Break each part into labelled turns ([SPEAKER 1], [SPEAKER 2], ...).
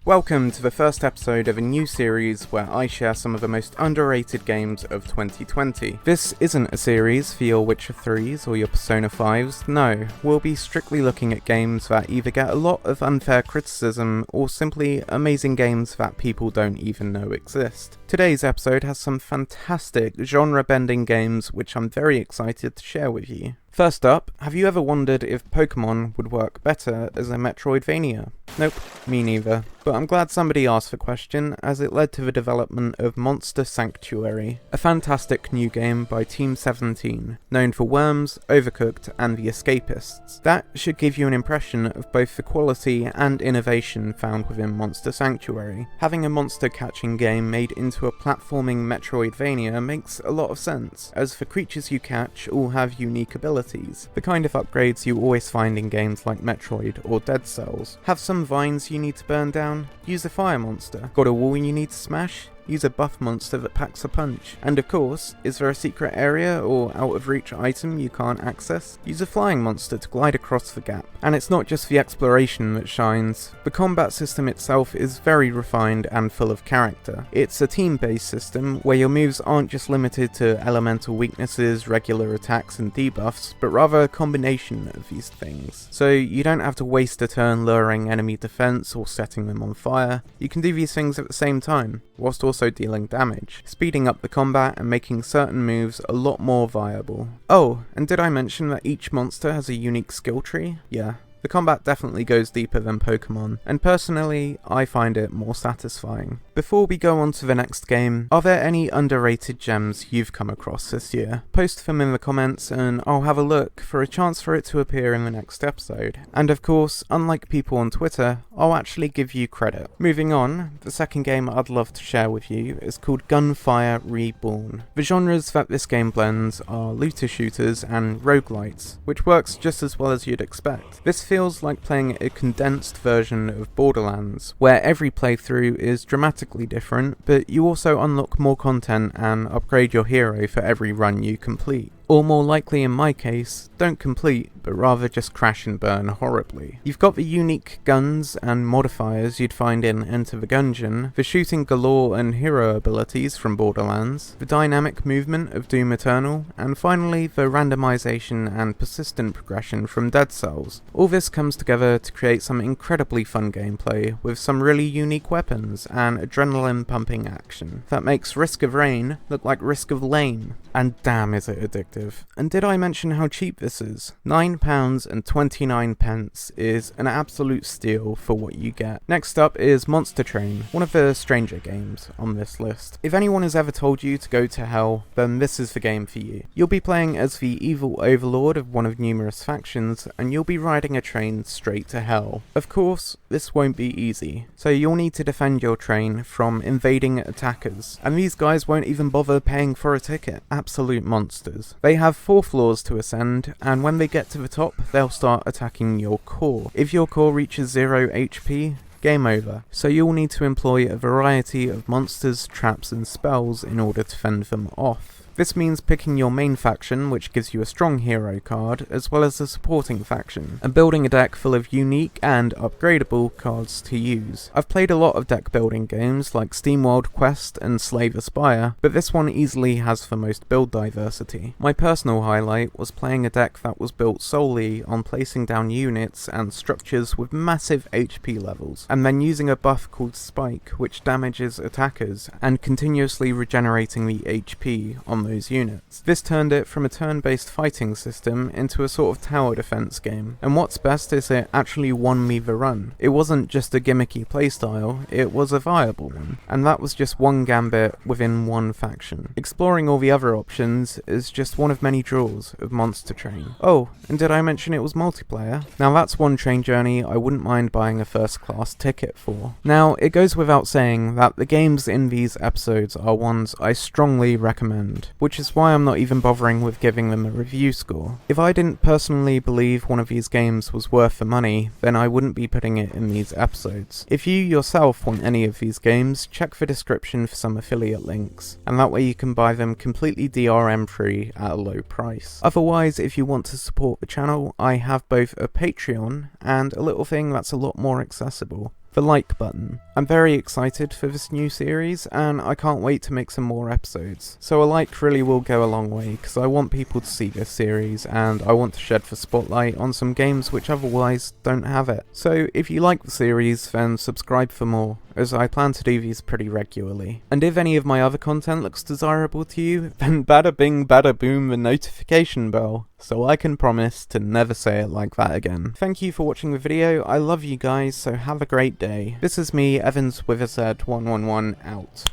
[SPEAKER 1] Welcome to the first episode of a new series where I share some of the most underrated games of 2020. This isn't a series for your Witcher 3s or your Persona 5s, no, we'll be strictly looking at games that either get a lot of unfair criticism or simply amazing games that people don't even know exist. Today's episode has some fantastic genre-bending games which I'm very excited to share with you. First up, have you ever wondered if Pokemon would work better as a Metroidvania? Nope, me neither. But I'm glad somebody asked the question, as it led to the development of Monster Sanctuary, a fantastic new game by Team 17, known for Worms, Overcooked, and The Escapists. That should give you an impression of both the quality and innovation found within Monster Sanctuary. Having a monster catching game made into a platforming Metroidvania makes a lot of sense, as the creatures you catch all have unique abilities, the kind of upgrades you always find in games like Metroid or Dead Cells. Have some vines you need to burn down? Use a fire monster. Got a wall you need to smash? Use a buff monster that packs a punch. And of course, is there a secret area or out of reach item you can't access? Use a flying monster to glide across the gap. And it's not just the exploration that shines. The combat system itself is very refined and full of character. It's a team-based system where your moves aren't just limited to elemental weaknesses, regular attacks and debuffs, but rather a combination of these things. So you don't have to waste a turn luring enemy defense or setting them on fire. You can do these things at the same time, whilst also dealing damage, speeding up the combat and making certain moves a lot more viable. Oh, and did I mention that each monster has a unique skill tree? Yeah. The combat definitely goes deeper than Pokemon, and personally, I find it more satisfying. Before we go on to the next game, are there any underrated gems you've come across this year? Post them in the comments and I'll have a look for a chance for it to appear in the next episode. And of course, unlike people on Twitter, I'll actually give you credit. Moving on, the second game I'd love to share with you is called Gunfire Reborn. The genres that this game blends are looter shooters and roguelites, which works just as well as you'd expect. This feels like playing a condensed version of Borderlands, where every playthrough is dramatically different, but you also unlock more content and upgrade your hero for every run you complete. Or more likely in my case, don't complete, but rather just crash and burn horribly. You've got the unique guns and modifiers you'd find in Enter the Gungeon, the shooting galore and hero abilities from Borderlands, the dynamic movement of Doom Eternal, and finally the randomization and persistent progression from Dead Cells. All this comes together to create some incredibly fun gameplay with some really unique weapons and adrenaline pumping action that makes Risk of Rain look like Risk of Lane. And damn is it addictive. And did I mention how cheap this is? £9.29 is an absolute steal for what you get. Next up is Monster Train, one of the stranger games on this list. If anyone has ever told you to go to hell, then this is the game for you. You'll be playing as the evil overlord of one of numerous factions, and you'll be riding a train straight to hell. Of course, this won't be easy, so you'll need to defend your train from invading attackers. And these guys won't even bother paying for a ticket. Absolute monsters. They have 4 floors to ascend, and when they get to the top, they'll start attacking your core. If your core reaches 0 HP, game over. So you'll need to employ a variety of monsters, traps and spells in order to fend them off. This means picking your main faction, which gives you a strong hero card, as well as a supporting faction, and building a deck full of unique and upgradable cards to use. I've played a lot of deck building games like SteamWorld Quest and Slave Aspire, but this one easily has the most build diversity. My personal highlight was playing a deck that was built solely on placing down units and structures with massive HP levels, and then using a buff called Spike, which damages attackers, and continuously regenerating the HP on those units. This turned it from a turn-based fighting system into a sort of tower defense game, and what's best is it actually won me the run. It wasn't just a gimmicky playstyle, it was a viable one, and that was just one gambit within one faction. Exploring all the other options is just one of many draws of Monster Train. Oh, and did I mention it was multiplayer? Now that's one train journey I wouldn't mind buying a first class ticket for. Now, it goes without saying that the games in these episodes are ones I strongly recommend, which is why I'm not even bothering with giving them a review score. If I didn't personally believe one of these games was worth the money, then I wouldn't be putting it in these episodes. If you yourself want any of these games, check the description for some affiliate links, and that way you can buy them completely DRM free at a low price. Otherwise, if you want to support the channel, I have both a Patreon and a little thing that's a lot more accessible. the like button. I'm very excited for this new series, and I can't wait to make some more episodes. So a like really will go a long way, because I want people to see this series, and I want to shed the spotlight on some games which otherwise don't have it. So if you like the series, then subscribe for more, as I plan to do these pretty regularly. And if any of my other content looks desirable to you, then bada bing bada boom the notification bell, so I can promise to never say it like that again. Thank you for watching the video, I love you guys, so have a great day. This is me, Evans with a Z111 out.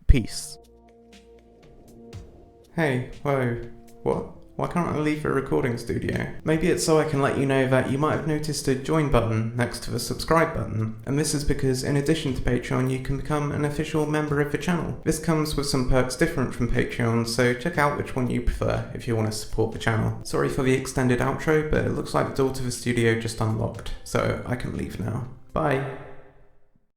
[SPEAKER 1] Peace. Hey, whoa, what? Why can't I leave the recording studio? Maybe it's so I can let you know that you might have noticed a join button next to the subscribe button, and this is because in addition to Patreon you can become an official member of the channel. This comes with some perks different from Patreon, so check out which one you prefer if you want to support the channel. Sorry for the extended outro, but it looks like the door to the studio just unlocked, so I can leave now. Bye!